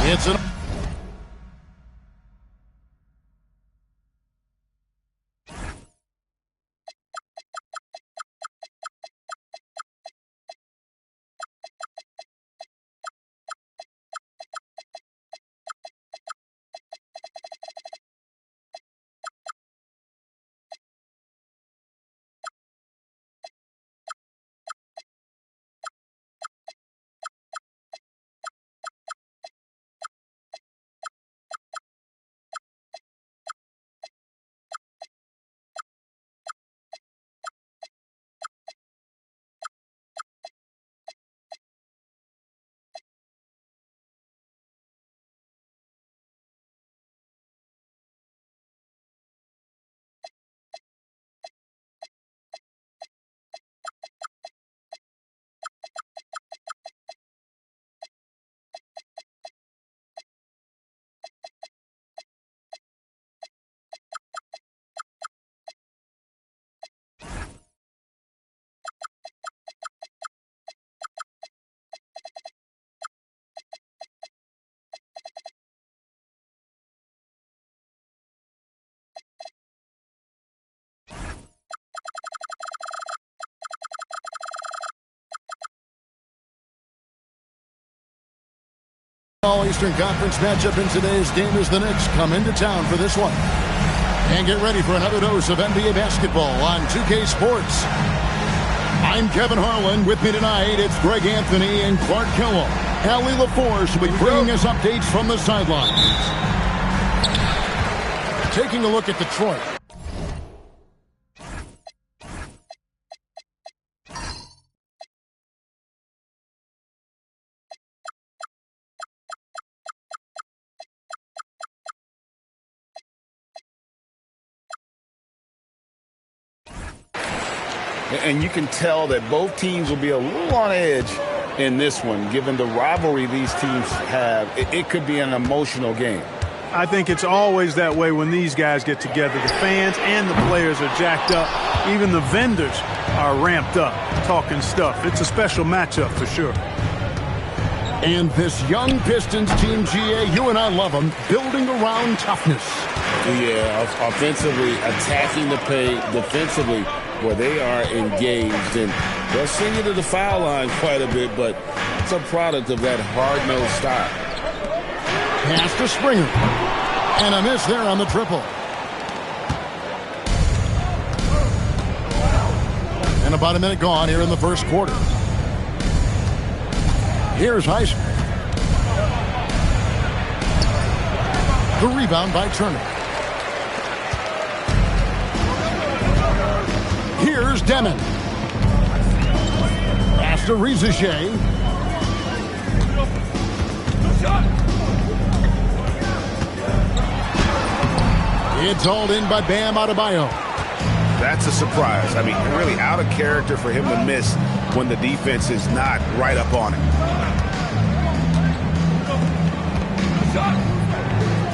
It's an All-Eastern Conference matchup in today's game as the Knicks come into town for this one. And get ready for another dose of NBA basketball on 2K Sports. I'm Kevin Harlan. With me tonight, it's Greg Anthony and Clark Kellogg. Allie LaForce will be bringing us updates from the sidelines. Taking a look at Detroit. And you can tell that both teams will be a little on edge in this one, given the rivalry these teams have. It could be an emotional game. I think it's always that way when these guys get together. The fans and the players are jacked up. Even the vendors are ramped up, talking stuff. It's a special matchup for sure. And this young Pistons team, GA, you and I love them, building around toughness. Yeah, offensively, attacking the paint, defensively, where they are engaged. And they'll send you to the foul line quite a bit, but it's a product of that hard-nosed style. Pass to Springer. And a miss there on the triple. And about a minute gone here in the first quarter. Here's Heisman. The rebound by Turner. Here's Demon. Pass to Rizichet. It's hauled in by Bam Adebayo. That's a surprise. I mean, really out of character for him to miss when the defense is not right up on it.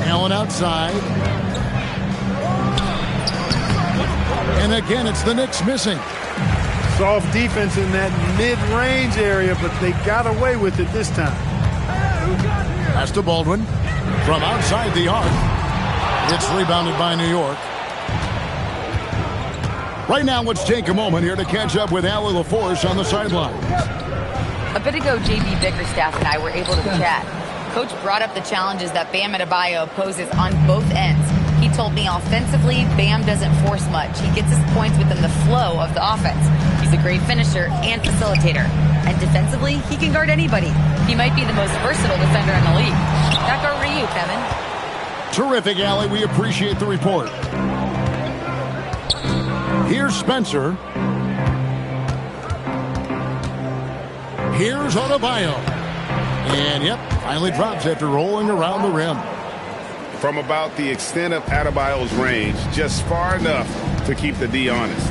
Allen outside. And again, it's the Knicks missing. Soft defense in that mid-range area, but they got away with it this time. Pass to Baldwin from outside the arc. It's rebounded by New York. Right now, let's take a moment here to catch up with Allie LaForce on the sidelines. A bit ago, J.B. Bickerstaff and I were able to chat. Coach brought up the challenges that Bam Adebayo poses on both ends. He told me offensively, Bam doesn't force much. He gets his points within the flow of the offense. He's a great finisher and facilitator. And defensively, he can guard anybody. He might be the most versatile defender in the league. Back over to you, Kevin. Terrific, Allie. We appreciate the report. Here's Spencer. Here's Adebayo. And, yep, finally drops after rolling around the rim. From about the extent of Adebayo's range, just far enough to keep the D honest.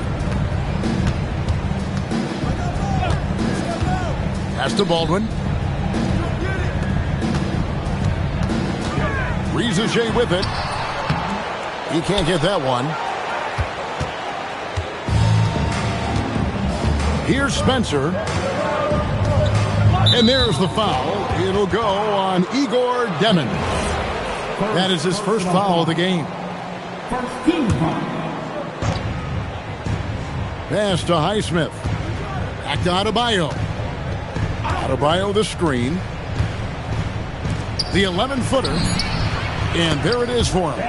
Pass to Baldwin. Rizage with it. He can't get that one. Here's Spencer. And there's the foul. It'll go on Igor Demon. That is his first foul of the game. Pass to Highsmith. Back to Adebayo. Adebayo the screen. The 11-footer. And there it is for him.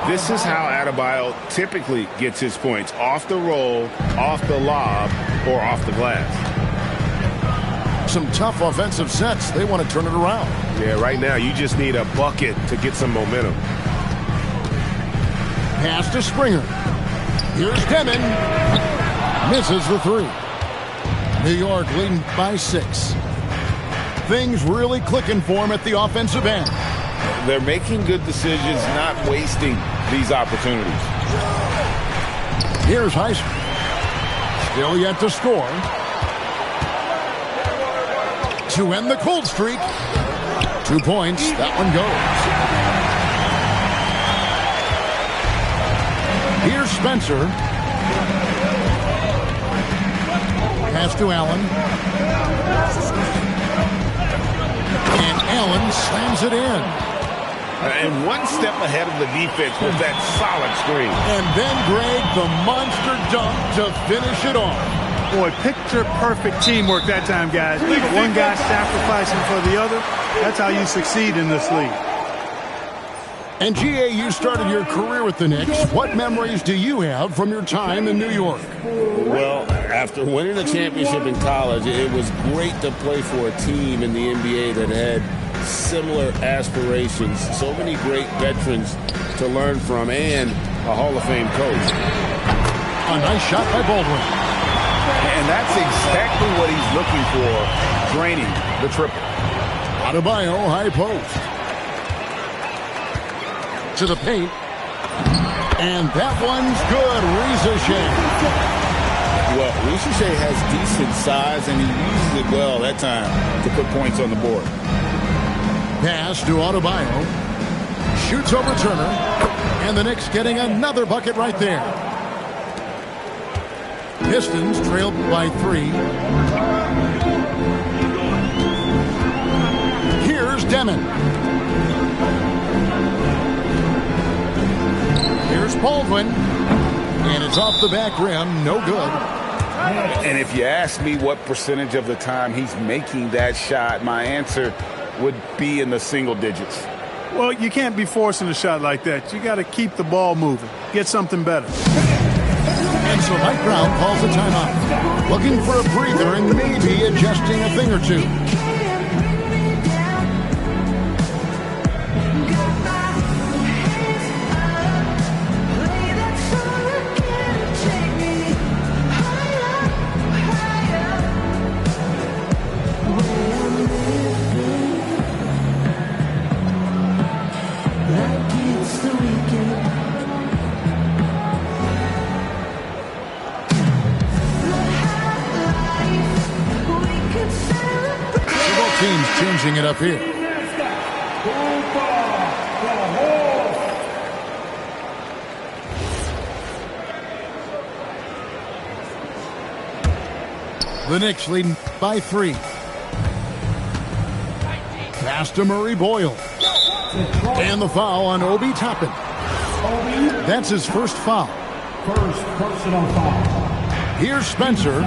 This is how Adebayo typically gets his points. Off the roll, off the lob, or off the glass. Some tough offensive sets. They want to turn it around. Yeah, right now you just need a bucket to get some momentum. Pass to Springer. Here's Demon. Misses the three. New York leading by 6. Things really clicking for him at the offensive end. They're making good decisions, not wasting these opportunities. Here's Highsmith. Still yet to score. To end the cold streak. 2 points. That one goes. Here's Spencer. Pass to Allen. And Allen slams it in. And one step ahead of the defense with that solid screen. And then, Greg, the monster dunk to finish it off. Boy, picture-perfect teamwork that time, guys. One guy sacrificing for the other. That's how you succeed in this league. And, G.A., you started your career with the Knicks. What memories do you have from your time in New York? Well, after winning a championship in college, it was great to play for a team in the NBA that had similar aspirations. So many great veterans to learn from and a Hall of Fame coach. A nice shot by Baldwin. And that's exactly what he's looking for, draining the triple. Adebayo, high post. To the paint. And that one's good. Rizage. Well, Rizage has decent size, and he uses it well that time to put points on the board. Pass to Adebayo. Shoots over Turner. And the Knicks getting another bucket right there. Pistons trailed by 3. Here's Demon. Here's Baldwin. And it's off the back rim. No good. And if you ask me what percentage of the time he's making that shot, my answer would be in the single digits. Well, you can't be forcing a shot like that. You got to keep the ball moving. Get something better. And so Mike Brown calls a timeout. Looking for a breather and maybe adjusting a thing or two. Teams changing it up here. The Knicks leading by 3. Pass to Murray Boyle. And the foul on Obi Toppin. That's his first foul. First personal foul. Here's Spencer.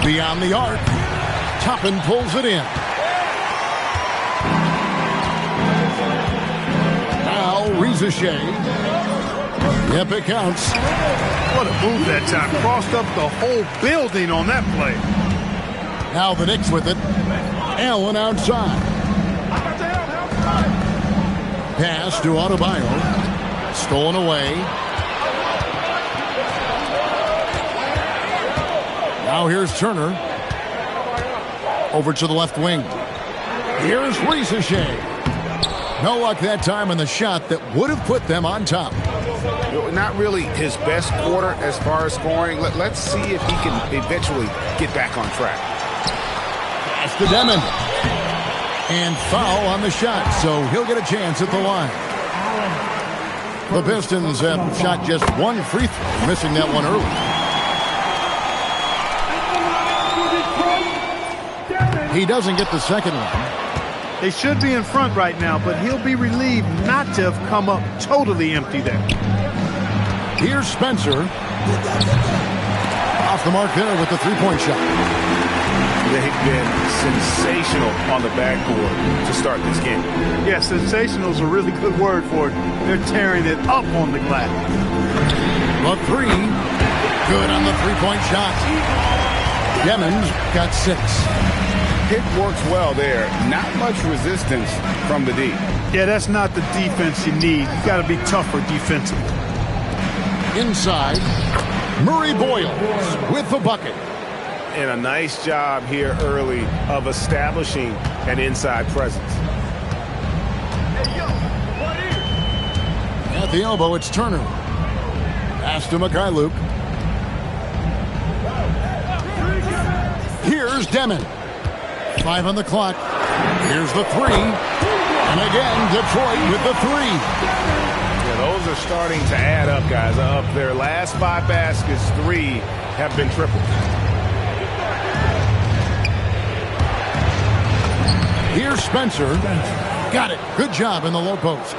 Beyond the arc. Toppin pulls it in. Now Rizeshe. Yep, it counts. What a move that time. Crossed up the whole building on that play. Now the Knicks with it. Allen outside. Pass to Adebayo. Stolen away. Now here's Turner. Over to the left wing. Here's Rizeshe. No luck that time on the shot that would have put them on top. Not really his best quarter as far as scoring. Let's see if he can eventually get back on track. Pass to Demon. And foul on the shot, so he'll get a chance at the line. The Pistons have shot just one free throw, missing that one early. He doesn't get the second one. They should be in front right now, but he'll be relieved not to have come up totally empty there. Here's Spencer. Off the mark there with the three-point shot. They've been sensational on the backboard to start this game. Yeah, sensational is a really good word for it. They're tearing it up on the glass. The three. Good on the three-point shot. Demon's got 6. Pick works well there. Not much resistance from the D. Yeah, that's not the defense you need. You got to be tougher defensively. Inside, Murray Boyle with the bucket. And a nice job here early of establishing an inside presence. At the elbow, it's Turner. Pass to Mikhailuk. Here's Demon. 5 on the clock. Here's the 3. And again, Detroit with the 3. Yeah, those are starting to add up, guys. Up their last 5 baskets, 3 have been tripled. Here's Spencer. Got it. Good job in the low post.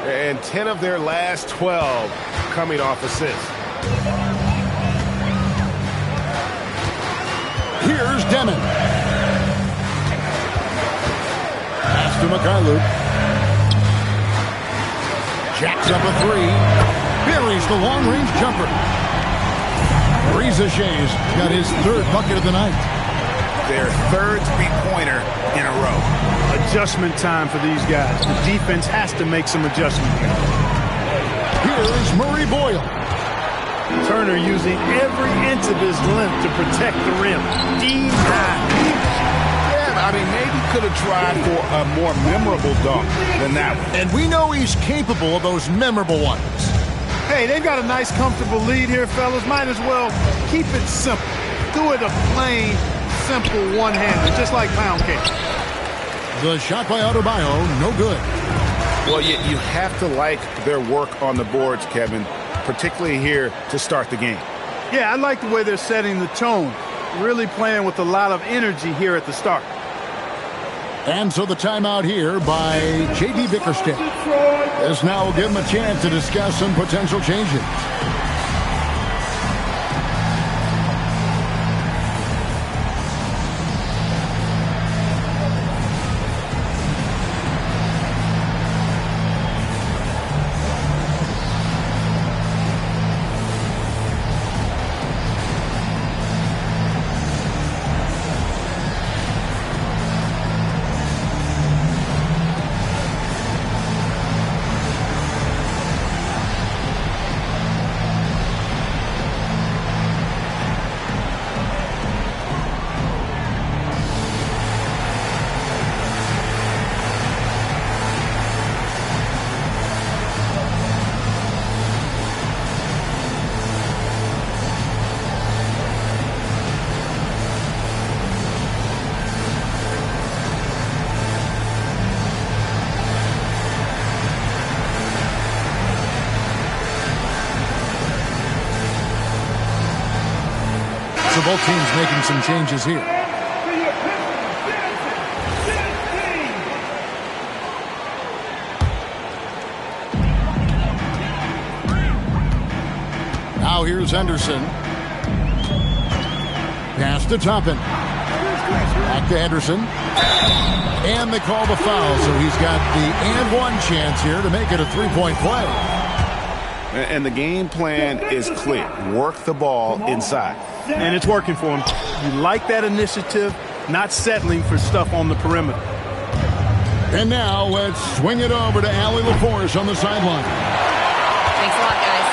And 10 of their last 12 coming off assists. Here's Demon. Pass to Mikhailuk. Jacks up a 3. Buries the long-range jumper. Rizeshe's got his 3rd bucket of the night. Their 3rd three-pointer in a row. Adjustment time for these guys. The defense has to make some adjustments. Here's Murray Boyle. Turner using every inch of his length to protect the rim. Yeah, I mean, maybe could have tried for a more memorable dunk than that one. And we know he's capable of those memorable ones. Hey, they've got a nice, comfortable lead here, fellas. Might as well keep it simple. Do it a plain, simple one-hander, just like pound cake. The shot by Adebayo, no good. Well, you have to like their work on the boards, Kevin, particularly here to start the game. Yeah, I like the way they're setting the tone. Really playing with a lot of energy here at the start. And so the timeout here by J.D. Bickerstaff. This now will give him a chance to discuss some potential changes. So both teams making some changes here. Now here's Henderson. Pass to Toppin. Back to Henderson. And they call the foul, so he's got the and one chance here to make it a three-point play. And the game plan is clear. Work the ball inside. And it's working for him. You like that initiative, not settling for stuff on the perimeter. And now let's swing it over to Allie LaForce on the sideline. Thanks a lot, guys.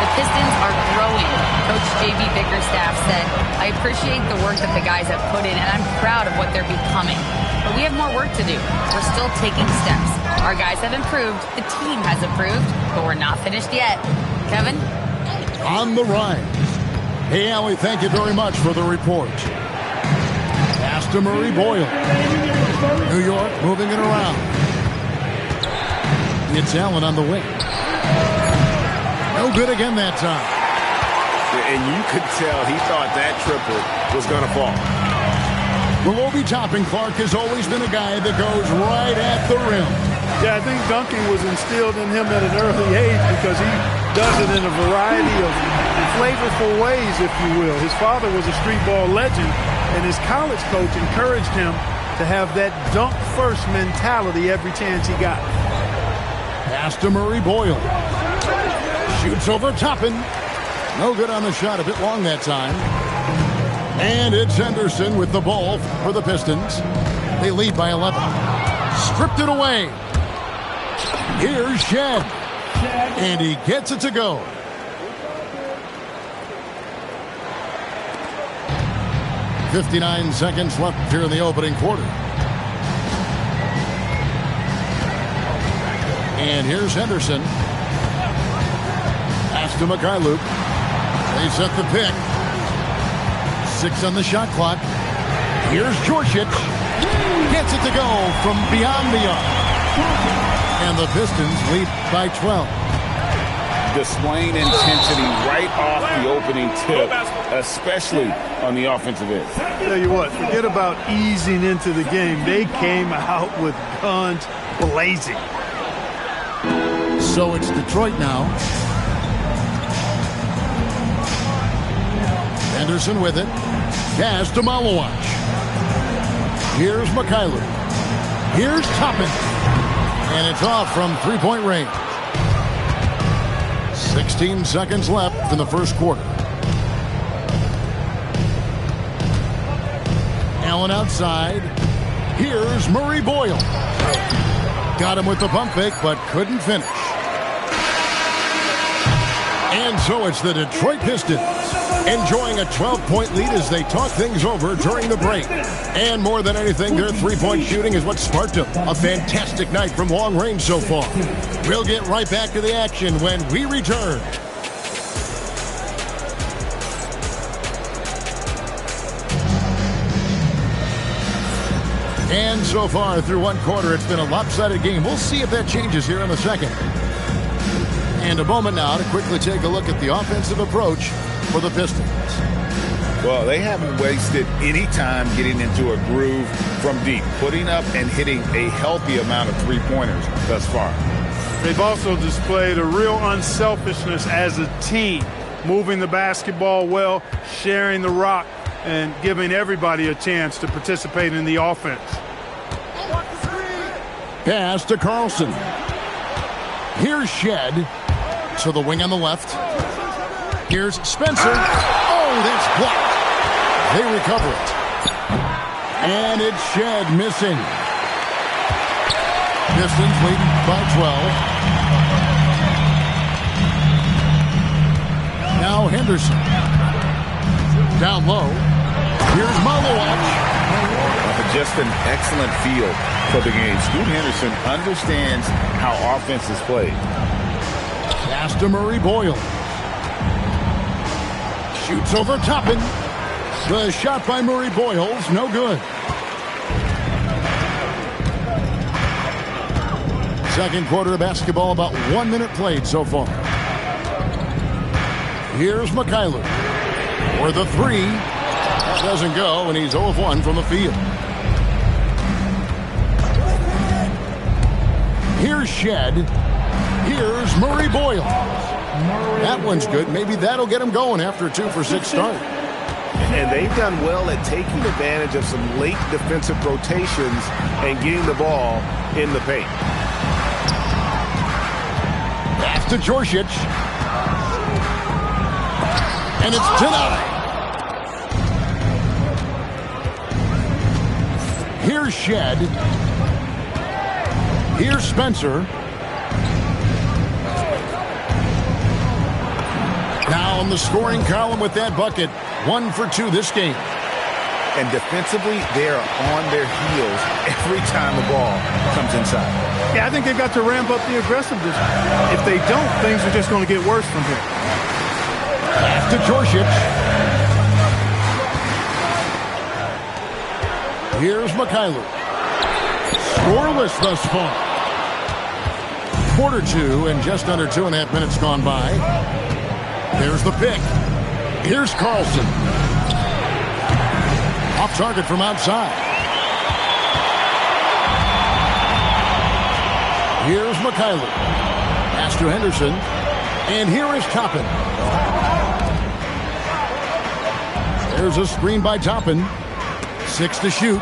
The Pistons are growing. Coach J.B. Bickerstaff said, I appreciate the work that the guys have put in, and I'm proud of what they're becoming. But we have more work to do. We're still taking steps. Our guys have improved. The team has improved, but we're not finished yet. Kevin? On the rise. Hey, Allie, thank you very much for the report. Pass to Murray Boyle. New York moving it around. It's Allen on the wing. No good again that time. And you could tell he thought that triple was going to fall. Well, Obi Toppin, Clark, has always been a guy that goes right at the rim. Yeah, I think dunking was instilled in him at an early age because he does it in a variety of flavorful ways, if you will. His father was a street ball legend, and his college coach encouraged him to have that dunk-first mentality every chance he got. Pass to Murray Boyle. Shoots over Toppin. No good on the shot, a bit long that time. And it's Henderson with the ball for the Pistons. They lead by 11. Stripped it away. Here's Shed. And he gets it to go. .59 seconds left here in the opening quarter. And here's Henderson. Pass to Mikhailuk. They set the pick. 6 on the shot clock. Here's Jorcic. Gets it to go from beyond the arc. And the Pistons lead by 12. Displaying intensity right off the opening tip, especially on the offensive end. Tell you what, forget about easing into the game. They came out with guns blazing. So it's Detroit now. Henderson with it. Pass to Malawach. Here's Mikhailuk. Here's Toppin. And it's off from three-point range. 16 seconds left in the first quarter. Allen outside. Here's Murray Boyle. Got him with the pump fake, but couldn't finish. And so it's the Detroit Pistons enjoying a 12-point lead as they talk things over during the break. And more than anything, their three-point shooting is what sparked them. A fantastic night from long range so far. We'll get right back to the action when we return. And so far through one quarter, it's been a lopsided game. We'll see if that changes here in the second. And a moment now to quickly take a look at the offensive approach for the Pistons. Well, they haven't wasted any time getting into a groove from deep, putting up and hitting a healthy amount of three-pointers thus far. They've also displayed a real unselfishness as a team, moving the basketball well, sharing the rock, and giving everybody a chance to participate in the offense. Pass to Carlson. Here's Shed to the wing on the left. Here's Spencer. Oh, that's blocked. They recover it. And it's Shed missing. Pistons leading by 12. Now Henderson. Down low. Here's Malawach. Just an excellent feel for the game. Scoot Henderson understands how offense is played. Pass to Murray Boyle. Shoots over Toppin. The shot by Murray Boyle's no good. Second quarter of basketball, about 1 minute played so far. Here's Mikhailuk for the three. doesn't go, and he's 0 of 1 from the field. Here's Shed. Here's Murray Boyle. That one's good. Maybe that'll get him going after a 2 for 6 start. And they've done well at taking advantage of some late defensive rotations and getting the ball in the paint. Pass to Jorsic. And it's denied. Here's Shed. Here's Spencer. Now on the scoring column with that bucket. 1 for 2 this game. And defensively, they are on their heels every time the ball comes inside. Yeah, I think they've got to ramp up the aggressiveness. If they don't, things are just going to get worse from here. Pass to Jorsic. Here's Mikhailuk. Scoreless thus far. Quarter 2 and just under 2.5 minutes gone by. There's the pick. Here's Carlson. Off target from outside. Here's Mikhailuk. Pass to Henderson. And here is Toppin. There's a screen by Toppin. 6 to shoot.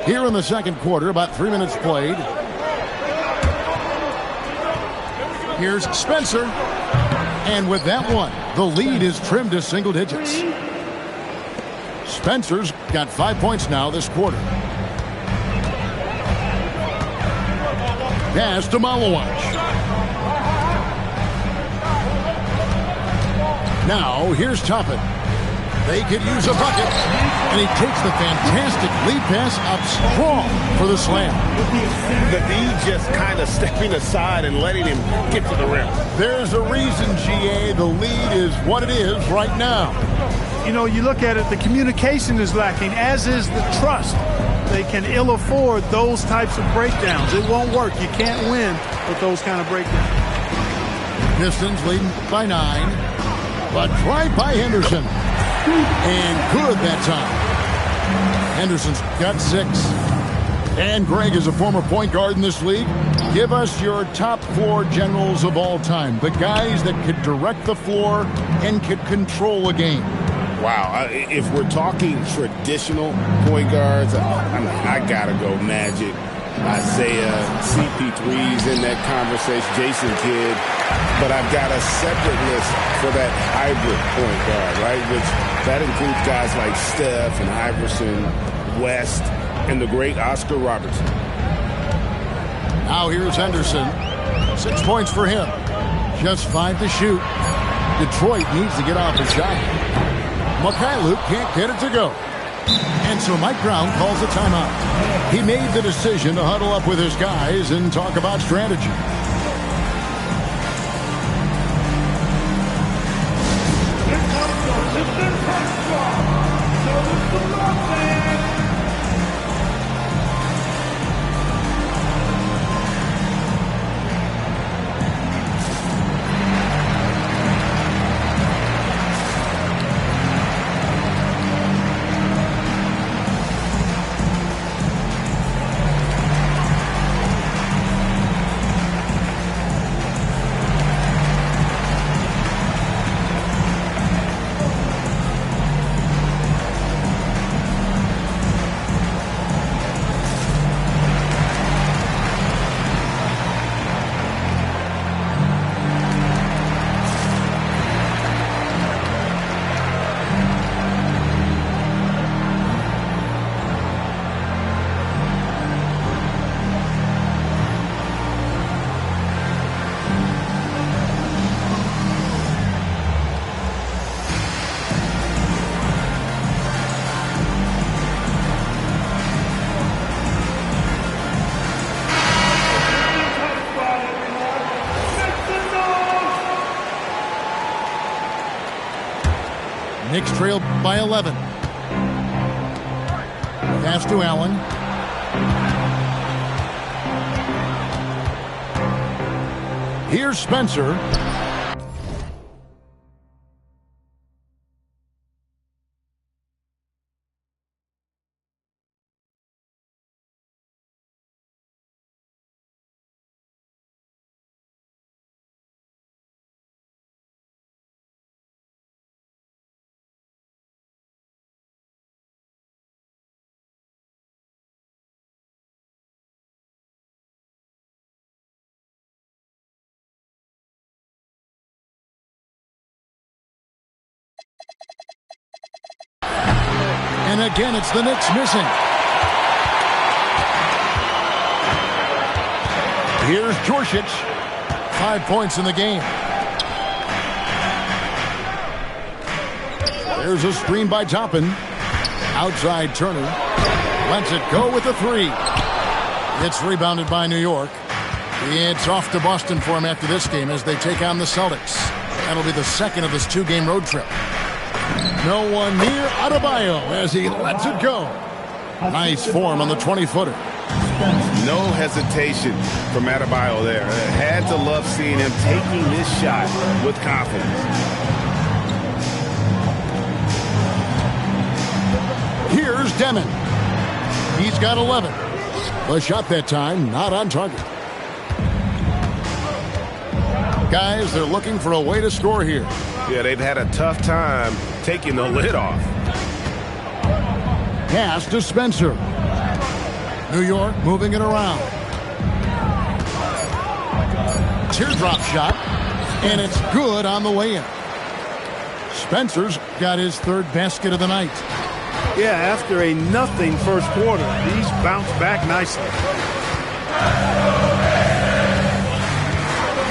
Here in the second quarter, about 3 minutes played. Here's Spencer. And with that one, the lead is trimmed to single digits. Spencer's got 5 points now this quarter. Pass to Malawach. Now, here's Toppin. They could use a bucket. And he takes the fantastic lead pass up strong for the slam. The D just kind of stepping aside and letting him get to the rim. There's a reason, GA. The lead is what it is right now. You know, you look at it, the communication is lacking, as is the trust. They can ill afford those types of breakdowns. It won't work. You can't win with those kind of breakdowns. Pistons leading by 9. But drive by Henderson. And good that time. Henderson's got 6. And Greg is a former point guard in this league. Give us your top 4 generals of all time. The guys that could direct the floor and could control a game. Wow. If we're talking traditional point guards, I got to go Magic, Isaiah, CP3's in that conversation, Jason Kidd. But I've got a separate list for that hybrid point guard, right? Which that includes guys like Steph and Iverson, West, and the great Oscar Robertson. Now here's Henderson. 6 points for him. Just 5 to shoot. Detroit needs to get off a shot. Mikhailuk can't get it to go. And so Mike Brown calls a timeout. He made the decision to huddle up with his guys and talk about strategy. Knicks trailed by 11. Pass to Allen. Here's Spencer. again, it's the Knicks missing. Here's Djorcic. 5 points in the game. There's a screen by Toppin. Outside Turner. Lets it go with the three. It's rebounded by New York. It's off to Boston for him after this game as they take on the Celtics. That'll be the second of his 2-game road trip. No one near Adebayo as he lets it go. Nice form on the 20-footer. No hesitation from Adebayo there. Had to love seeing him taking this shot with confidence. Here's Demon. He's got 11. The shot that time, not on target. Guys, they're looking for a way to score here. Yeah, they've had a tough time taking the lid off. Pass to Spencer. New York moving it around. Teardrop shot, and it's good on the way in. Spencer's got his third basket of the night. Yeah, after a nothing first quarter, he's bounced back nicely.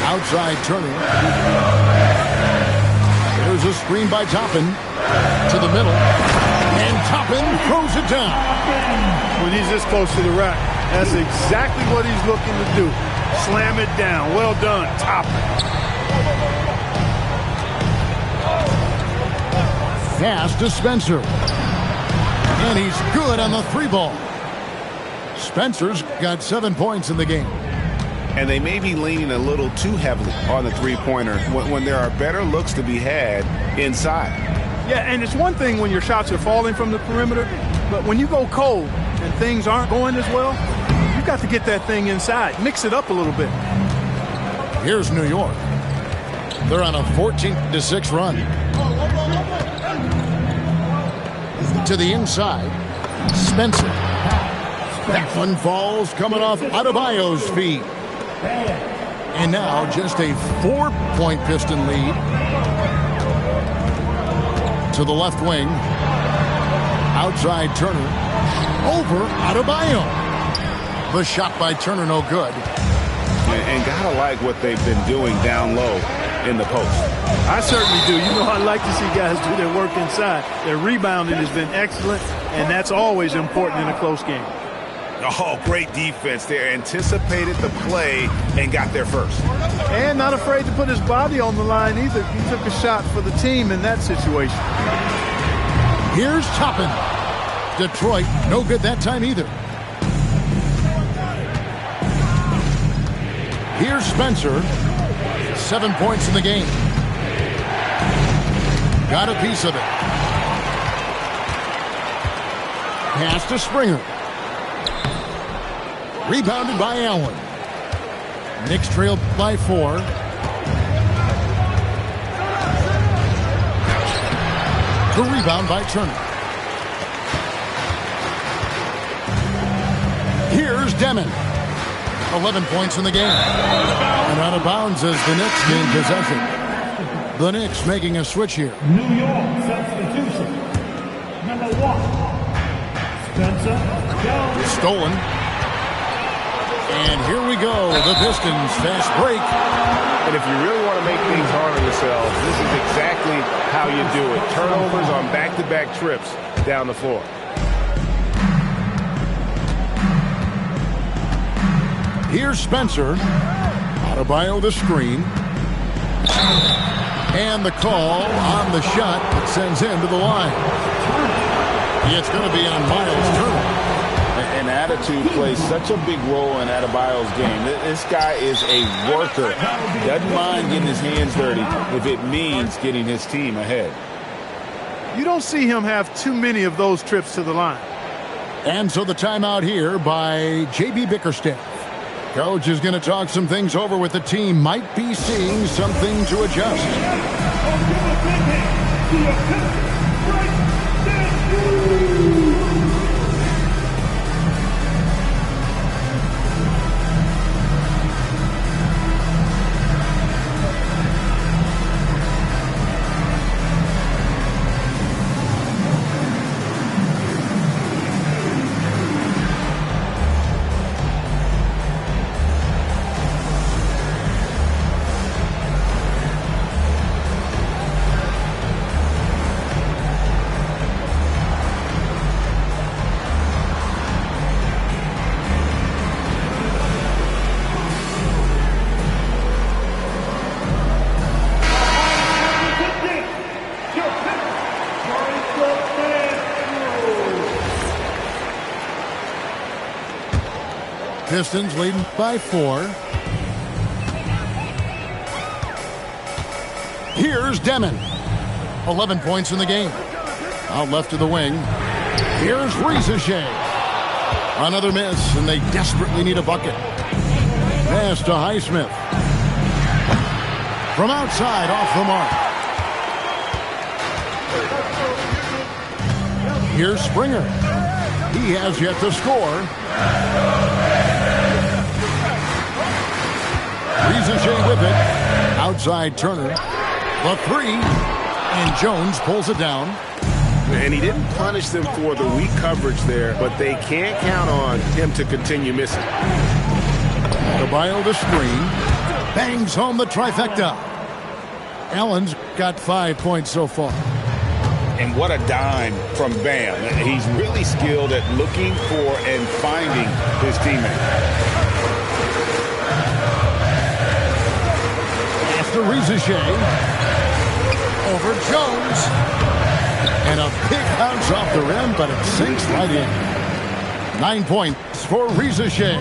Outside Turner. There's a screen by Toppin to the middle. And Toppin throws it down. When he's this close to the rack, that's exactly what he's looking to do. Slam it down. Well done, Toppin. Pass to Spencer. And he's good on the 3-ball. Spencer's got 7 points in the game. And they may be leaning a little too heavily on the three-pointer when there are better looks to be had inside. Yeah, and it's one thing when your shots are falling from the perimeter, but when you go cold and things aren't going as well, you've got to get that thing inside. Mix it up a little bit. Here's New York. They're on a 14-6 run. To the inside, Spencer. That one falls coming off Adebayo's feet. And now just a 4-point Piston lead. To the left wing. Outside Turner. Over Adebayo. The shot by Turner no good. And gotta like what they've been doing down low in the post. I certainly do. You know, I like to see guys do their work inside. Their rebounding has been excellent, and that's always important in a close game. Oh, great defense there. Anticipated the play and got there first. And not afraid to put his body on the line either. He took a shot for the team in that situation. Here's Toppin. Detroit, no good that time either. Here's Spencer. 7 points in the game. Got a piece of it. Pass to Springer. Rebounded by Allen. Knicks trail by 4. The rebound by Turner. Here's Demon. 11 points in the game. And out of bounds as the Knicks gain possession. The Knicks making a switch here. New York substitution. Number 1, Spencer Jones. Stolen. And here we go. The Pistons fast break. And if you really want to make things hard on yourselves, this is exactly how you do it. Turnovers on back-to-back trips down the floor. Here's Spencer. Adebayo the screen. And the call on the shot that sends him to the line. It's going to be on Miles Turner. And attitude plays such a big role in Adebayo's game. This guy is a worker. Doesn't mind getting his hands dirty if it means getting his team ahead. You don't see him have too many of those trips to the line. And so the timeout here by J.B. Bickerstaff. Coach is going to talk some things over with the team. Might be seeing something to adjust. Pistons leading by 4. Here's Demon. 11 points in the game. Out left of the wing. Here's Rizachet. Another miss, and they desperately need a bucket. Pass to Highsmith. From outside, off the mark. Here's Springer. He has yet to score. Rizachet with it. Outside Turner. The 3. And Jones pulls it down. And he didn't punish them for the weak coverage there, but they can't count on him to continue missing. Adebayo the screen. Bangs home the trifecta. Allen's got 5 points so far. And what a dime from Bam. He's really skilled at looking for and finding his teammate. After Rizachet. Over Jones. And a big bounce off the rim, but it sinks right in. 9 points for Rizachet.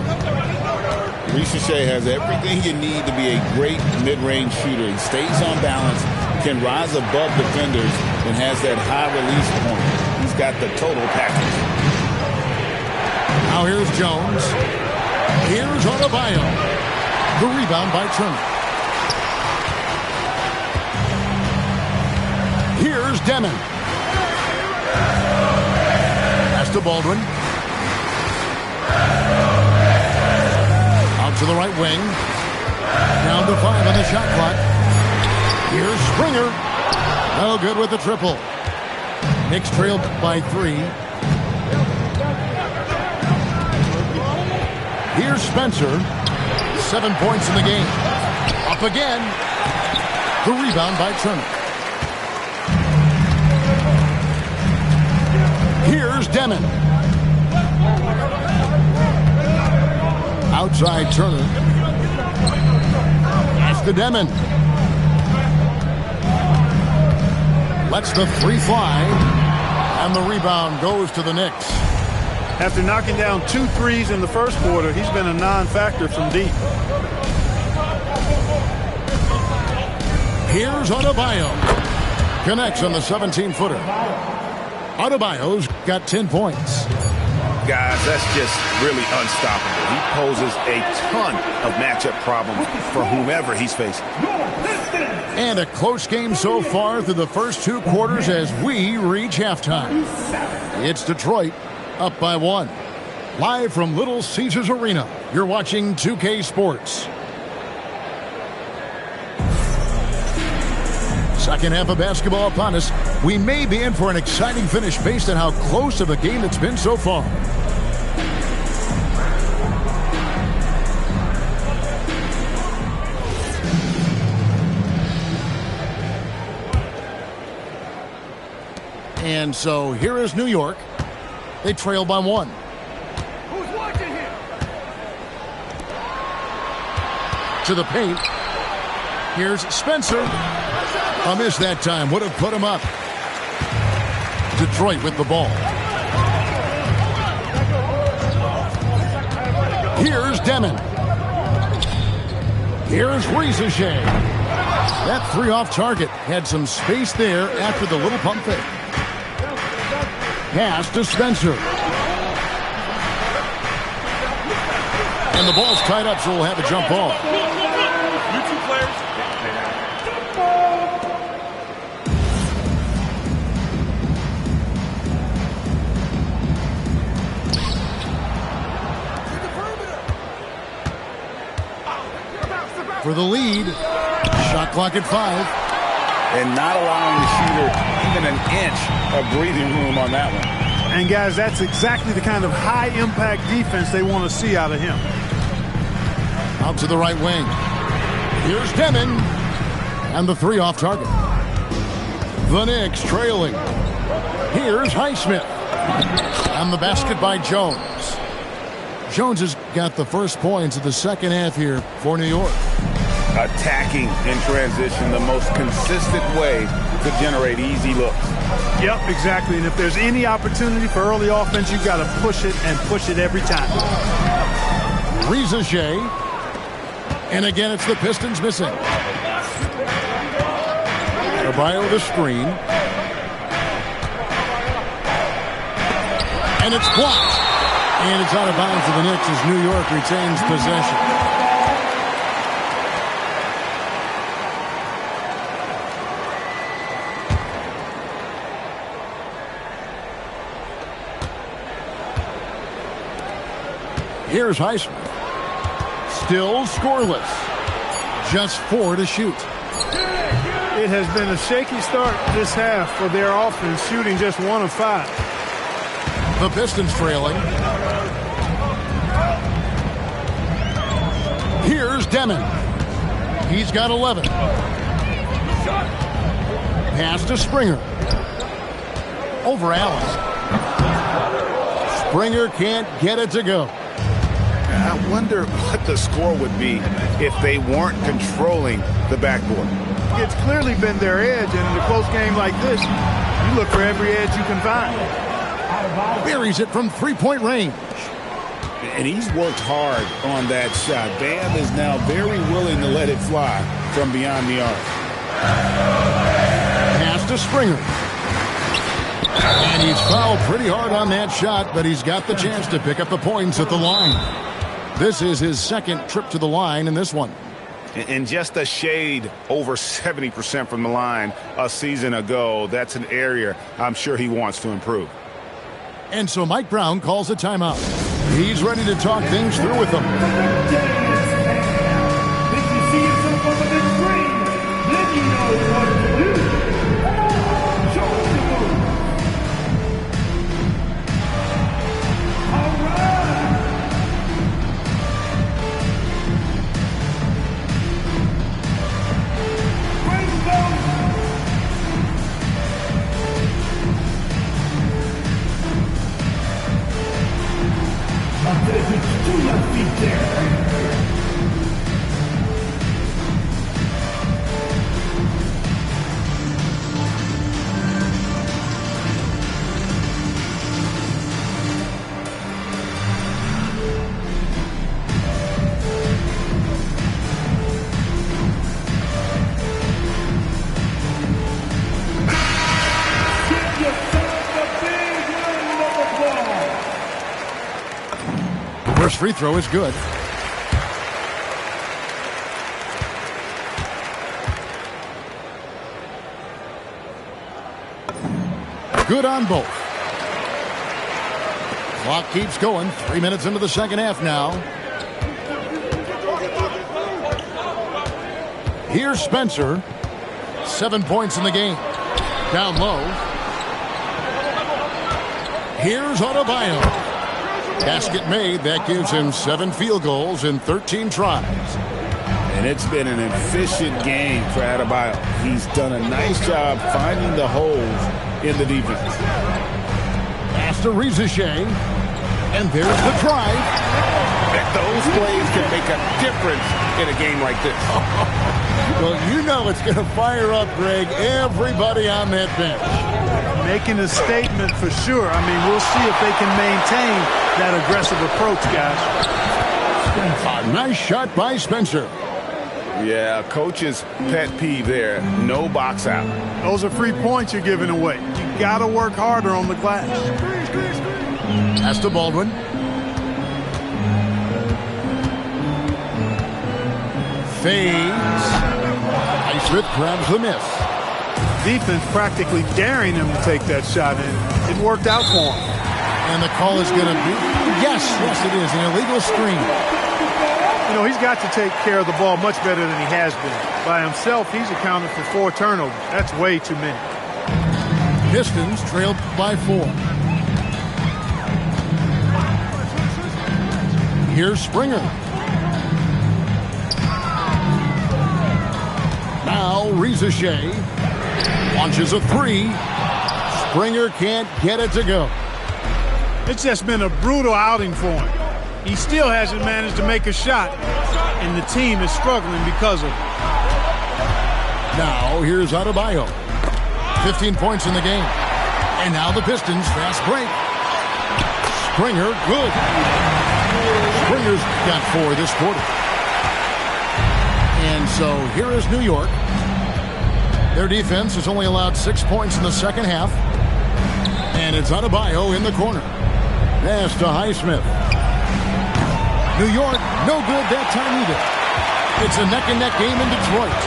Rizachet has everything you need to be a great mid-range shooter. He stays on balance, can rise above defenders, and has that high release point. He's got the total package. Now here's Jones. Here's Adebayo. The rebound by Turner. Here's Demon. Pass to Baldwin. Out to the right wing. Down to 5 on the shot clock. Here's Springer. No good with the triple. Knicks trailed by 3. Here's Spencer. 7 points in the game. Up again. The rebound by Turner. Here's Demon. Outside Turner. Pass to Demon. Lets the 3 fly. And the rebound goes to the Knicks. After knocking down 2 threes in the first quarter, he's been a non-factor from deep. Here's Adebayo. Connects on the 17-footer. Adebayo's got 10 points. Guys, that's just really unstoppable. He poses a ton of matchup problems for whomever he's facing. And a close game so far through the first 2 quarters as we reach halftime. It's Detroit up by 1. Live from Little Caesars Arena, you're watching 2K Sports. Second half of basketball upon us. We may be in for an exciting finish based on how close of a game it's been so far. And so here is New York. They trail by 1. Who's watching here? To the paint. Here's Spencer. A miss that time. Would have put him up. Detroit with the ball. Here's Demon. Here's Rizachet. That 3 off target. Had some space there after the little pump fake. Pass to Spencer. And the ball's tied up, so we'll have a jump ball. You 2 players. For the lead. Shot clock at 5. And not allowing the shooter even an inch of breathing room on that one. And guys, that's exactly the kind of high-impact defense they want to see out of him. Out to the right wing. Here's Demon. And the 3 off target. The Knicks trailing. Here's Highsmith. And the basket by Jones. Jones has got the first points of the second half here for New York. Attacking in transition, the most consistent way to generate easy looks. Yep, exactly. And if there's any opportunity for early offense, you've got to push it and push it every time. Rizichet. And again, it's the Pistons missing. Adebayo the screen. And it's blocked. And it's out of bounds for the Knicks as New York retains possession. Here's Highsmith. Still scoreless. Just 4 to shoot. It has been a shaky start this half for their offense, shooting just 1 of 5. The Pistons trailing. Here's Demon. He's got 11. Pass to Springer. Over Allen. Springer can't get it to go. I wonder what the score would be if they weren't controlling the backboard. It's clearly been their edge, and in a close game like this, you look for every edge you can find. Buries it from three-point range. And he's worked hard on that shot. Bam is now very willing to let it fly from beyond the arc. Pass to Springer. And he's fouled pretty hard on that shot, but he's got the chance to pick up the points at the line. This is his second trip to the line in this one. And just a shade over 70% from the line a season ago. That's an area I'm sure he wants to improve. And so Mike Brown calls a timeout. He's ready to talk things through with them. First free throw is good. Good on both. Clock keeps going. 3 minutes into the second half now. Here's Spencer. 7 points in the game. Down low. Here's Adebayo. Basket made. That gives him 7 field goals in 13 tries. And it's been an efficient game for Adebayo. He's done a nice job finding the holes in the defense. Pass to Rizichet. And there's the drive. Those plays can make a difference in a game like this. Well, you know it's going to fire up, Greg, everybody on that bench. Making a statement for sure. I mean, we'll see if they can maintain that aggressive approach, guys. A nice shot by Spencer. Yeah, coach's pet peeve there. No box out. Those are free points you're giving away. You got to work harder on the glass. Pass to Baldwin. Fades. Highsmith grabs the miss. Defense practically daring him to take that shot, and it worked out for him. And the call is going to be, yes, it is, an illegal screen. You know, he's got to take care of the ball much better than he has been. By himself, he's accounted for 4 turnovers. That's way too many. Pistons trailed by 4. Here's Springer. Now Rizichet launches a 3. Springer can't get it to go. It's just been a brutal outing for him. He still hasn't managed to make a shot, and the team is struggling because of it. Now here's Adebayo. 15 points in the game. And now the Pistons fast break. Springer, good. Springer's got 4 this quarter. And so here is New York. Their defense has only allowed 6 points in the second half. And it's Adebayo in the corner. Pass to Highsmith. New York, no good that time either. It's a neck-and-neck game in Detroit.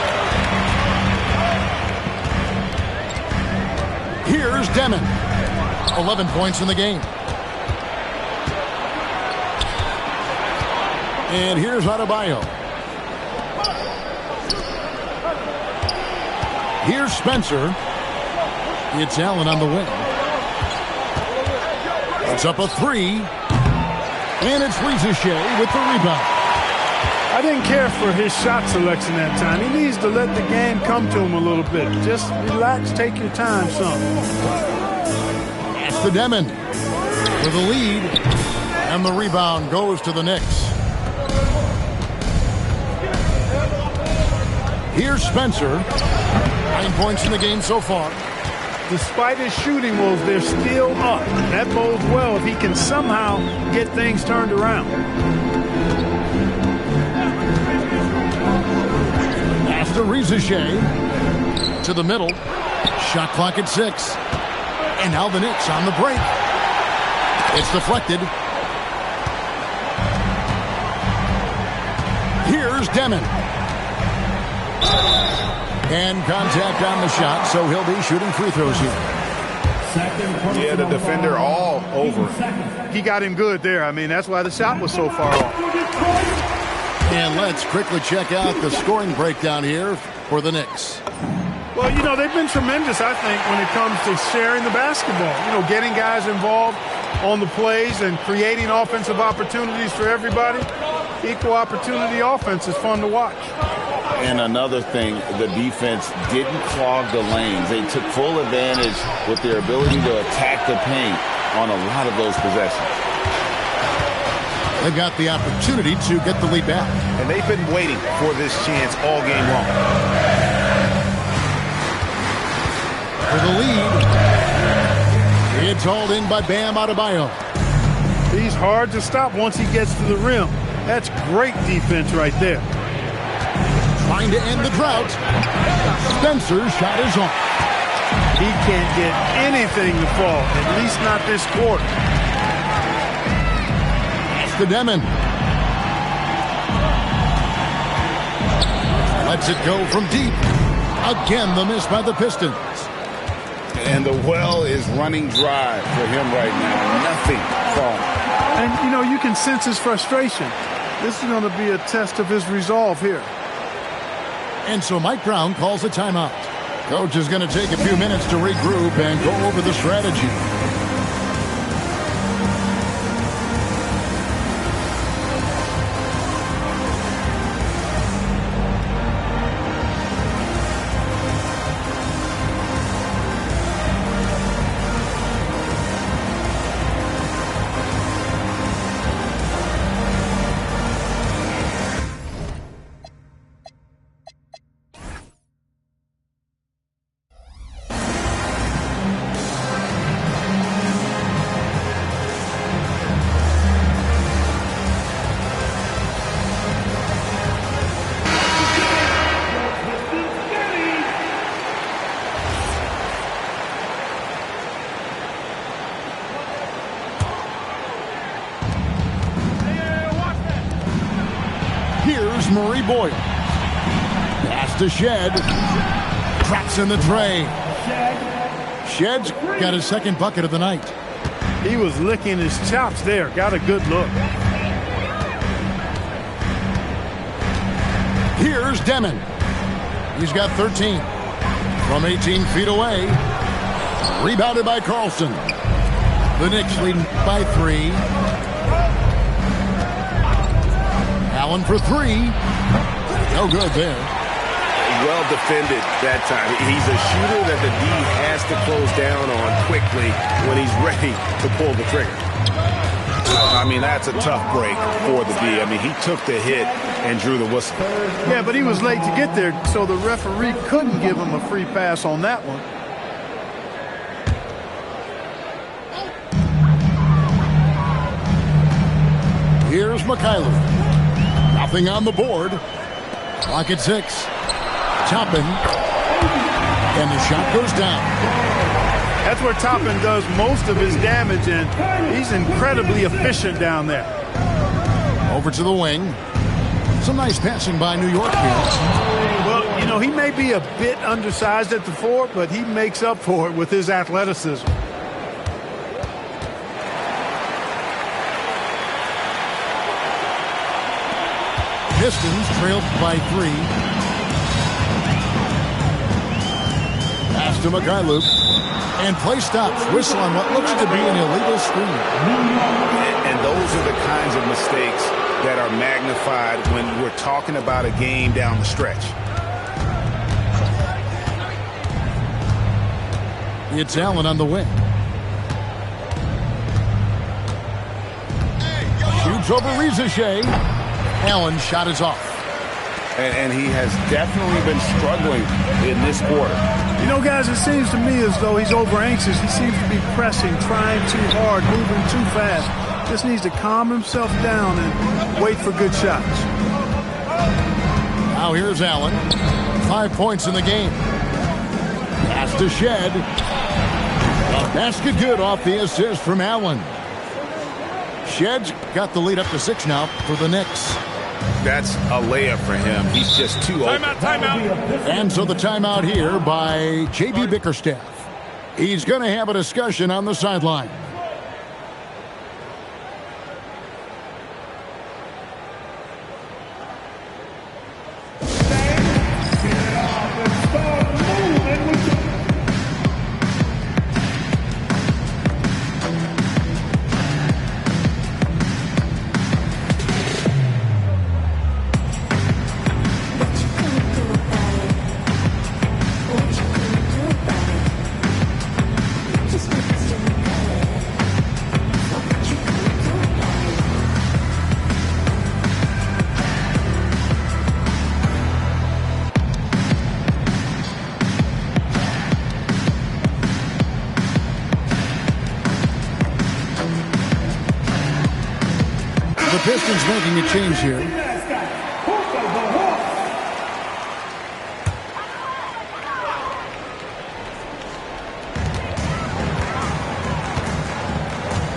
Here's Demon. 11 points in the game. And here's Adebayo. Here's Spencer. It's Allen on the wing. It's up a 3. And it's Shea with the rebound. I didn't care for his shot selection that time. He needs to let the game come to him a little bit. Just relax, take your time some. That's the Demon for the lead. And the rebound goes to the Knicks. Here's Spencer. 9 points in the game so far. Despite his shooting woes, they're still up. That bodes well if he can somehow get things turned around. After Shea to the middle. Shot clock at 6. And now the Knicks on the break. It's deflected. Here's Demon. And contact on the shot, so he'll be shooting free throws here. Yeah, the defender all over. He got him good there. I mean, that's why the shot was so far off. And let's quickly check out the scoring breakdown here for the Knicks. Well, you know, they've been tremendous, I think, when it comes to sharing the basketball. You know, getting guys involved on the plays and creating offensive opportunities for everybody. Equal opportunity offense is fun to watch. And another thing, the defense didn't clog the lanes. They took full advantage with their ability to attack the paint on a lot of those possessions. They've got the opportunity to get the lead back. And they've been waiting for this chance all game long. For the lead, it's hauled in by Bam Adebayo. He's hard to stop once he gets to the rim. That's great defense right there. Trying to end the drought. Spencer's shot is on. He can't get anything to fall, at least not this quarter. That's the Demon. Lets it go from deep. Again, the miss by the Pistons. And the well is running dry for him right now. Nothing falling. And, you know, you can sense his frustration. This is going to be a test of his resolve here. And so Mike Brown calls a timeout. Coach is going to take a few minutes to regroup and go over the strategy. Murray Boyle. Pass to Shed. Drops in the tray. Shed's got his second bucket of the night. He was licking his chops there. Got a good look. Here's Demon. He's got 13. From 18 feet away. Rebounded by Carlson. The Knicks leading by 3. Allen for 3. No good there. Well defended that time. He's a shooter that the D has to close down on quickly when he's ready to pull the trigger. I mean, that's a tough break for the D. I mean, he took the hit and drew the whistle. Yeah, but he was late to get there, so the referee couldn't give him a free pass on that one. Here's Mikhailov. Nothing on the board. Clock at 6. Toppin. And the shot goes down. That's where Toppin does most of his damage, and he's incredibly efficient down there. Over to the wing. Some nice passing by New York here. Well, you know, he may be a bit undersized at the 4, but he makes up for it with his athleticism. Pistons trailed by 3. Pass to Mikhailov. And play stops. Whistle on what looks to be an illegal screen. And those are the kinds of mistakes that are magnified when we're talking about a game down the stretch. It's Allen on the wing. Shoots over Rizachet. Allen's shot is off. And he has definitely been struggling in this quarter. You know, guys, it seems to me as though he's over-anxious. He seems to be pressing, trying too hard, moving too fast. Just needs to calm himself down and wait for good shots. Now here's Allen. 5 points in the game. Pass to Shed. A basket good off the assist from Allen. Shed's got the lead up to 6 now for the Knicks. That's a layup for him. He's just too open. Timeout. And so the timeout here by J.B. Bickerstaff. He's going to have a discussion on the sideline. The Pistons making a change here.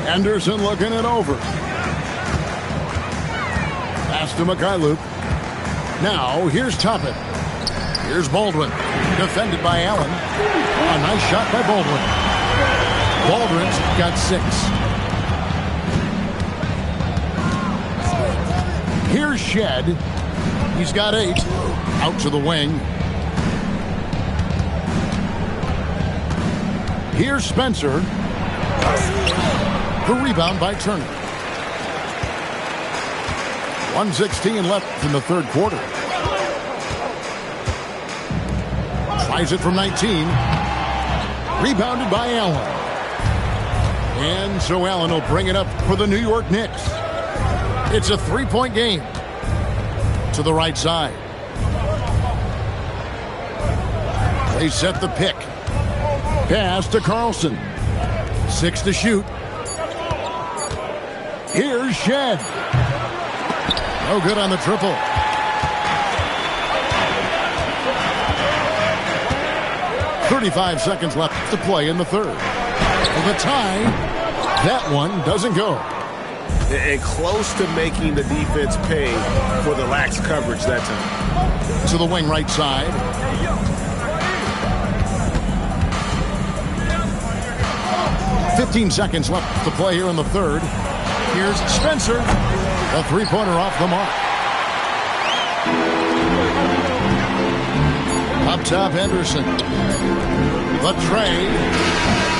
Anderson looking it over. Pass to Mikhailov. Now here's Toppin. Here's Baldwin. Defended by Allen. A nice shot by Baldwin. Baldwin's got 6. Here's Shed. He's got 8. Out to the wing. Here's Spencer. The rebound by Turner. 1:16 left in the third quarter. Tries it from 19. Rebounded by Allen. And so Allen will bring it up for the New York Knicks. It's a 3-point game. To the right side. They set the pick. Pass to Carlson. 6 to shoot. Here's Shed. No good on the triple. .35 seconds left to play in the third. For the tie, that one doesn't go. And close to making the defense pay for the lax coverage that time. To the wing right side. .15 seconds left to play here in the third. Here's Spencer. A three-pointer off the mark. Up top, Henderson. The tray.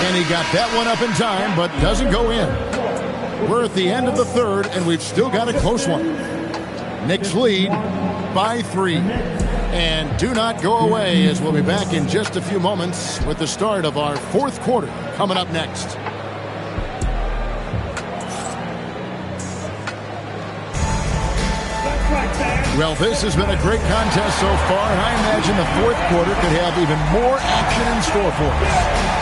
And he got that one up in time, but doesn't go in. We're at the end of the third, and we've still got a close one. Knicks lead by 3. And do not go away, as we'll be back in just a few moments with the start of our fourth quarter coming up next. Well, this has been a great contest so far, and I imagine the fourth quarter could have even more action in store for us.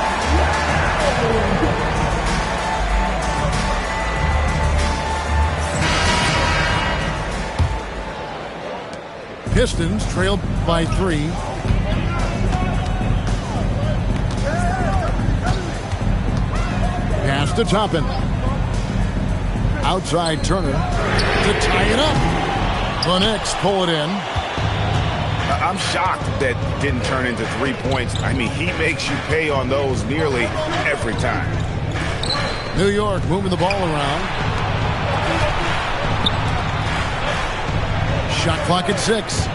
Pistons trailed by 3. Pass to Toppin. Outside Turner to tie it up. The Knicks pull it in. I'm shocked that didn't turn into 3 points. I mean, he makes you pay on those nearly every time. New York moving the ball around. Shot clock at 6.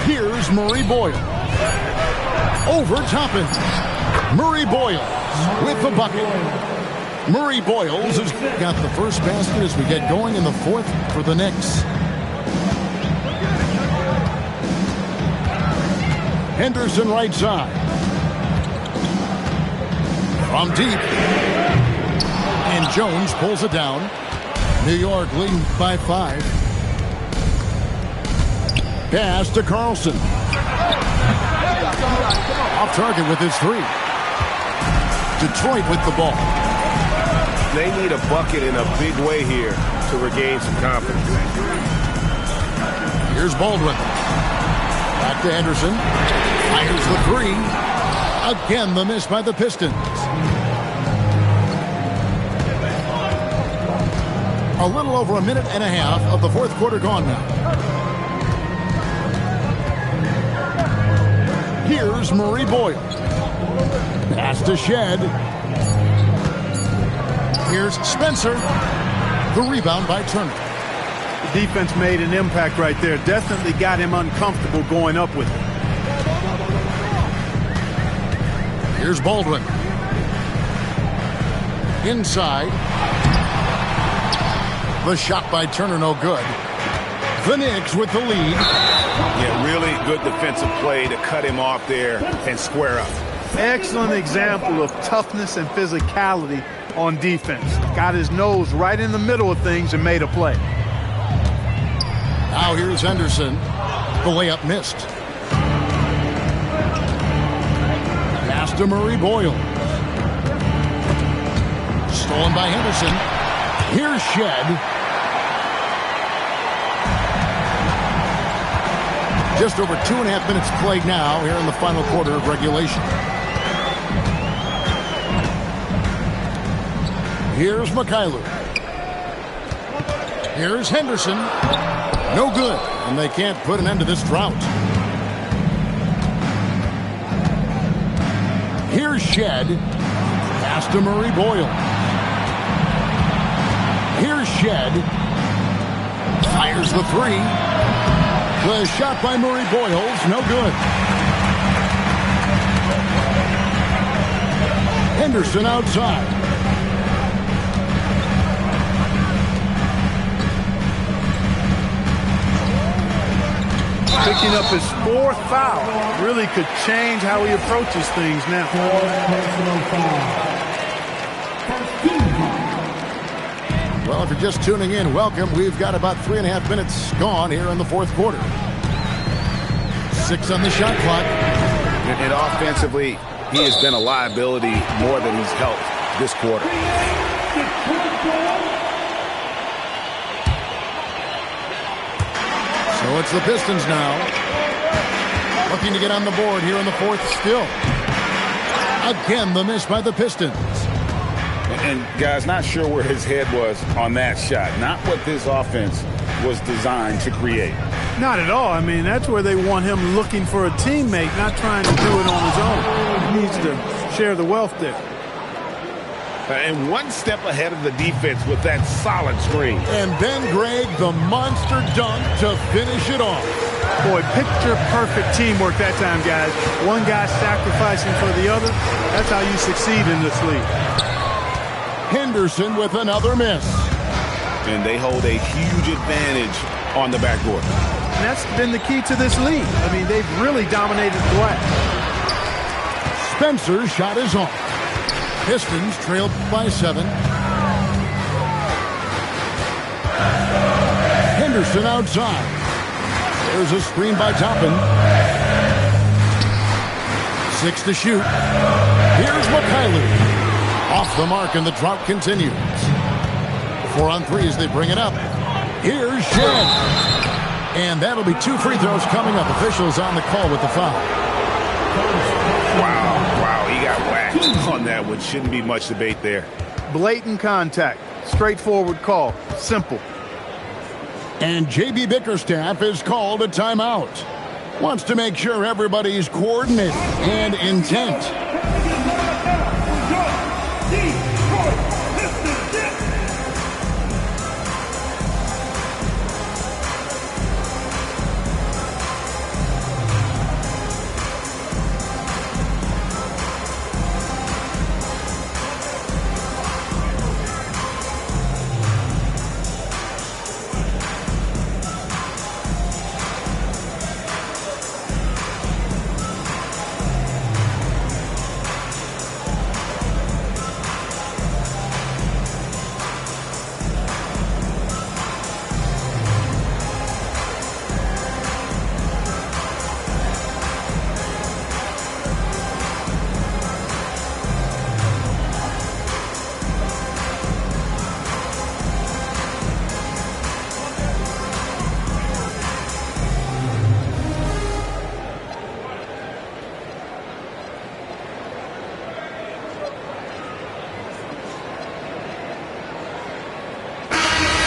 Here's Murray Boyle. Over Toppin. Murray Boyles with the bucket. Murray Boyles has got the first basket as we get going in the fourth for the Knicks. Henderson right side. From deep. And Jones pulls it down. New York leading by 5. Pass to Carlson. Off target with his 3. Detroit with the ball. They need a bucket in a big way here to regain some confidence. Here's Baldwin. Back to Henderson. Fires the 3. Again, the miss by the Pistons. A little over a minute and a half of the fourth quarter gone now. Here's Murray Boyle. Pass to Shed. Here's Spencer. The rebound by Turner. The defense made an impact right there. Definitely got him uncomfortable going up with it. Here's Baldwin. Inside. The shot by Turner, no good. The Knicks with the lead. Yeah, really good defensive play to cut him off there and square up. Excellent example of toughness and physicality on defense. Got his nose right in the middle of things and made a play. Now here's Henderson. The layup missed. Pass to Murray Boyle. Stolen by Henderson. Here's Shed. Just over 2.5 minutes played now here in the final quarter of regulation. Here's Mikhailuk. Here's Henderson. No good, and they can't put an end to this drought. Here's Shed. Pass to Murray Boyle. Here's Shed. Fires the 3. The shot by Murray Boyles, no good. Henderson outside. Picking up his 4th foul. Really could change how he approaches things now. Well, if you're just tuning in, welcome. We've got about 3.5 minutes gone here in the fourth quarter. 6 on the shot clock. And offensively, he has been a liability more than he's helped this quarter. So it's the Pistons now. Looking to get on the board here in the fourth still. Again, the miss by the Pistons. And guys, not sure where his head was on that shot. Not what this offense was designed to create. Not at all. I mean, that's where they want him looking for a teammate, not trying to do it on his own. He needs to share the wealth there. And one step ahead of the defense with that solid screen. And then Greg, the monster dunk to finish it off. Boy, picture-perfect teamwork that time, guys. One guy sacrificing for the other. That's how you succeed in this league. Henderson with another miss. And they hold a huge advantage on the backboard. And that's been the key to this league. I mean, they've really dominated glass. Spencer's shot is on. Pistons trailed by 7. Henderson outside. There's a screen by Toppin. 6 to shoot. Here's Mikhailuk. Off the mark, and the drought continues. 4 on 3 as they bring it up. Here's Shed. And that'll be 2 free throws coming up. Officials on the call with the foul. Wow, he got whacked on that one. Shouldn't be much debate there. Blatant contact. Straightforward call. Simple. And J.B. Bickerstaff is called a timeout. Wants to make sure everybody's coordinated and intent.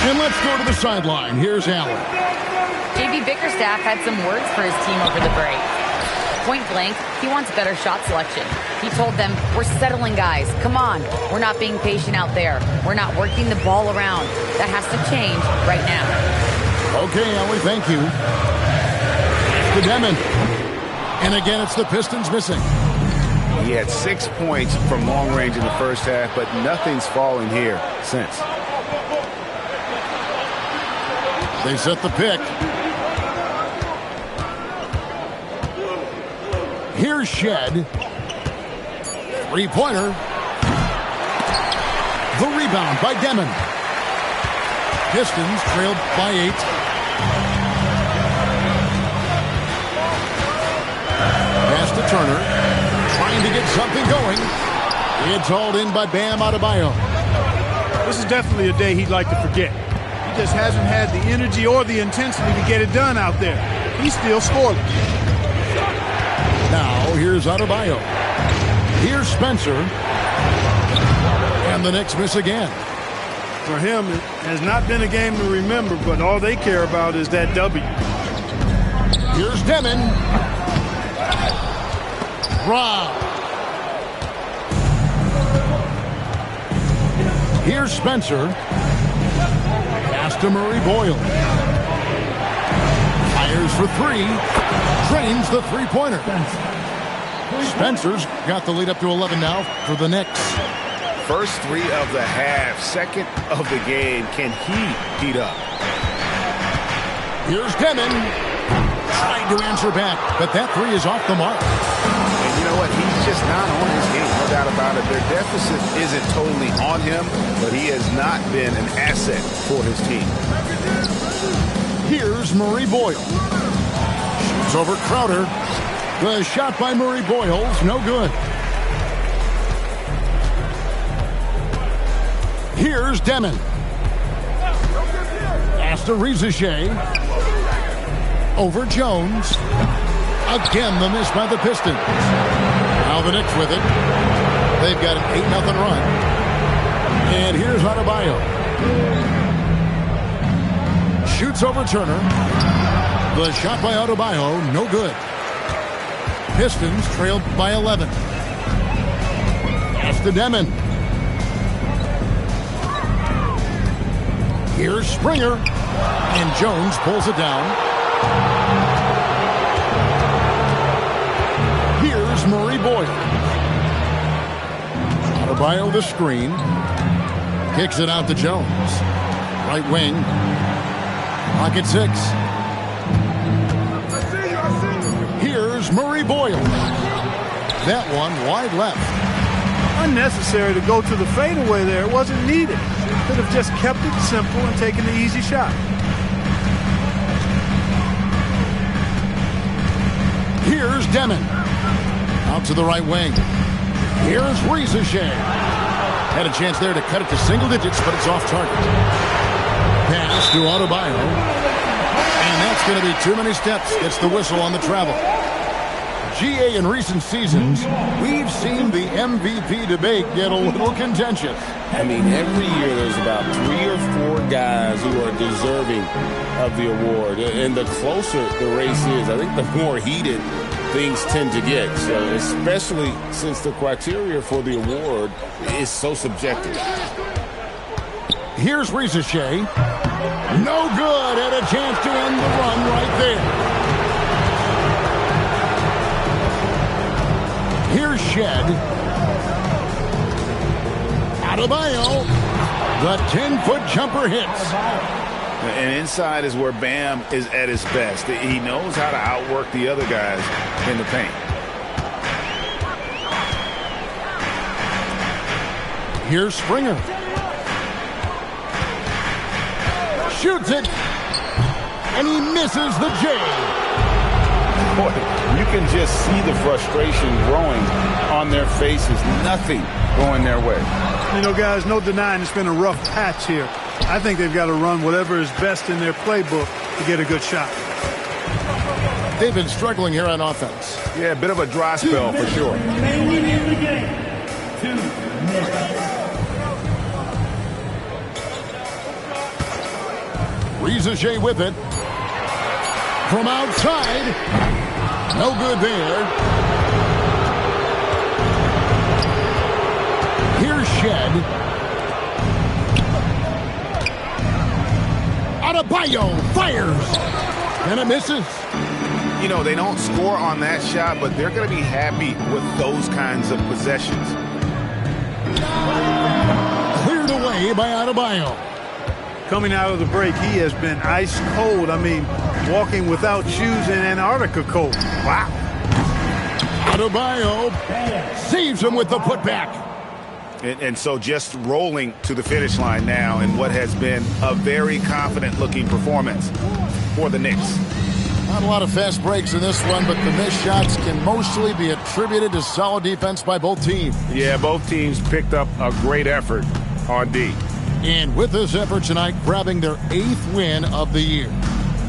And let's go to the sideline. Here's Allen. J.B. Bickerstaff had some words for his team over the break. Point blank, he wants better shot selection. He told them, we're settling guys. Come on. We're not being patient out there. We're not working the ball around. That has to change right now. Okay, Allen, thank you. To Demon. And again, it's the Pistons missing. He had 6 points from long range in the first half, but nothing's fallen here since. They set the pick. Here's Shed. Three-pointer. The rebound by Demon. Pistons trailed by 8. Pass to Turner. Trying to get something going. It's hauled in by Bam Adebayo. This is definitely a day he'd like to forget. He just hasn't had the energy or the intensity to get it done out there. He's still scoreless. Now, here's Adebayo. Here's Spencer. And the Knicks miss again. For him, it has not been a game to remember, but all they care about is that W. Here's Demon. Rob. Here's Spencer. Pass to Murray Boyle. Fires for 3. Drains the three-pointer. Spencer's got the lead up to 11 now for the Knicks. First 3 of the half, second of the game. Can he heat up? Here's Demon. Trying to answer back, but that 3 is off the mark. And you know what? He's just not on his game, no doubt about it. Their deficit isn't totally on him, but he has not been an asset for his team. Here's Murray Boyle. Shoots over Crowder. The shot by Murray Boyle's no good. Here's Demon. Pass to Rizachet. Over Jones. Again, the miss by the Pistons. Now the Knicks with it. They've got an 8-0 run. And here's Adebayo. Shoots over Turner. The shot by Adebayo, no good. Pistons trailed by 11. Pass to Demon. Here's Springer. And Jones pulls it down. Here's Murray Boyle. Adebayo the screen. Kicks it out to Jones. Right wing. Pocket 6. Here's Murray Boyle. That one wide left. Unnecessary to go to the fadeaway there. It wasn't needed. Could have just kept it simple and taken the easy shot. Here's Demon. Out to the right wing. Here's Rizachet. Had a chance there to cut it to single digits, but it's off target. Pass to Adebayo. And that's going to be too many steps. Gets the whistle on the travel. GA, in recent seasons, we've seen the MVP debate get a little contentious. I mean, every year there's about 3 or 4 guys who are deserving of the award. And the closer the race is, I think the more heated things tend to get. So especially since the criteria for the award is so subjective. Here's Ricochet. No good, and a chance to end the run right there. Here's Shed. Adebayo. The 10-foot jumper hits. And inside is where Bam is at his best. He knows how to outwork the other guys in the paint. Here's Springer. Shoots it. And he misses the J. Boy, you can just see the frustration growing on their faces. Nothing going their way. You know, guys, no denying it's been a rough patch here. I think they've got to run whatever is best in their playbook to get a good shot. They've been struggling here on offense. Yeah, a bit of a dry spell for sure. Ricochet with it. From outside. No good there. Here's Shed. Adebayo fires. And it misses. You know, they don't score on that shot, but they're going to be happy with those kinds of possessions. Cleared away by Adebayo. Coming out of the break, he has been ice cold. I mean, walking without shoes in Antarctica cold. Wow. Adebayo saves him with the putback. And so just rolling to the finish line now in what has been a very confident-looking performance for the Knicks. Not a lot of fast breaks in this one, but the missed shots can mostly be attributed to solid defense by both teams. Yeah, both teams picked up a great effort on D. And with this effort tonight, grabbing their 8th win of the year.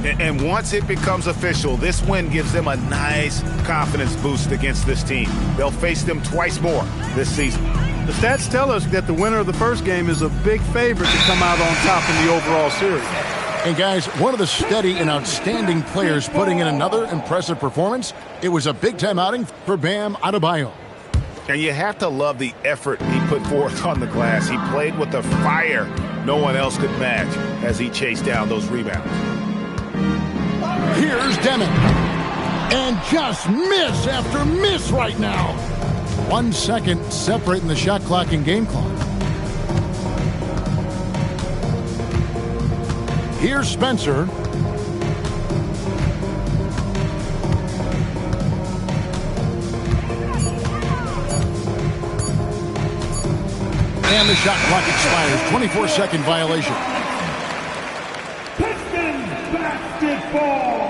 And once it becomes official, this win gives them a nice confidence boost against this team. They'll face them twice more this season. The stats tell us that the winner of the first game is a big favorite to come out on top in the overall series. And guys, one of the steady and outstanding players putting in another impressive performance, it was a big-time outing for Bam Adebayo. And you have to love the effort he put forth on the glass. He played with a fire no one else could match as he chased down those rebounds. Here's Deming. And just miss after miss right now. 1 second separating the shot clock and game clock. Here's Spencer. And the shot clock expires. 24-second violation. Pistons basketball.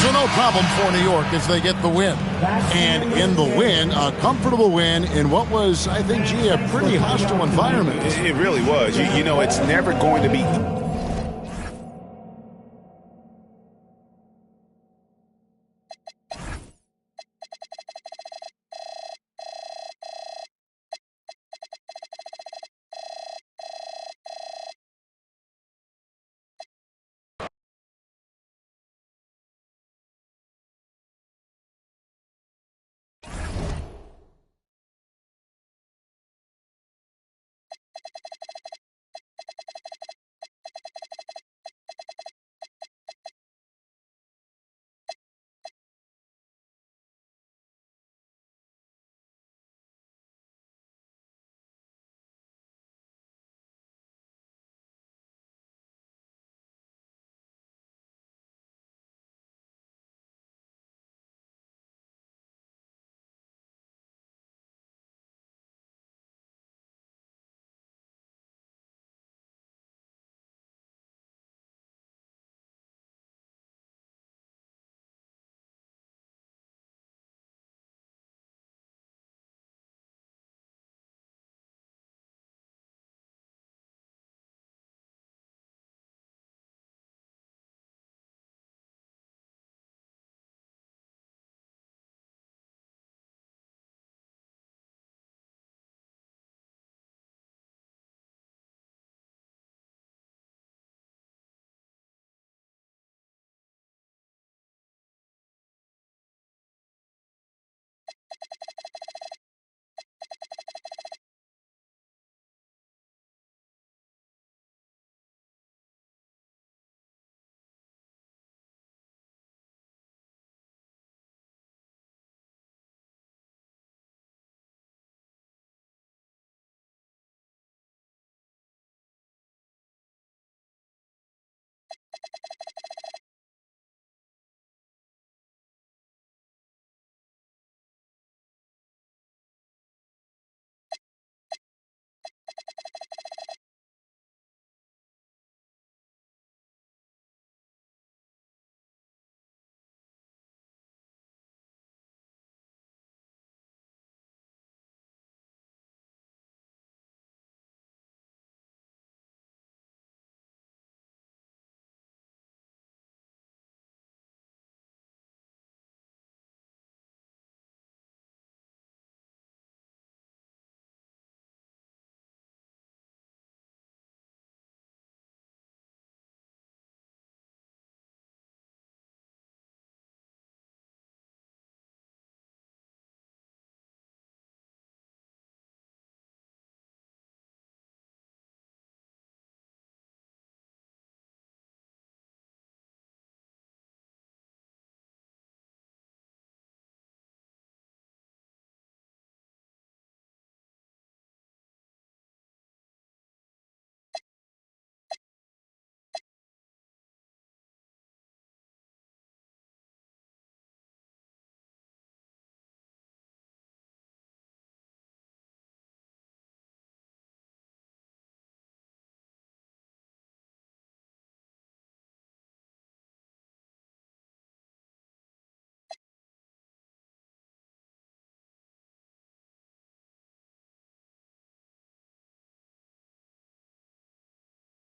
So no problem for New York as they get the win. And in the win, a comfortable win in what was, I think, a pretty hostile environment. It really was. You know, it's never going to be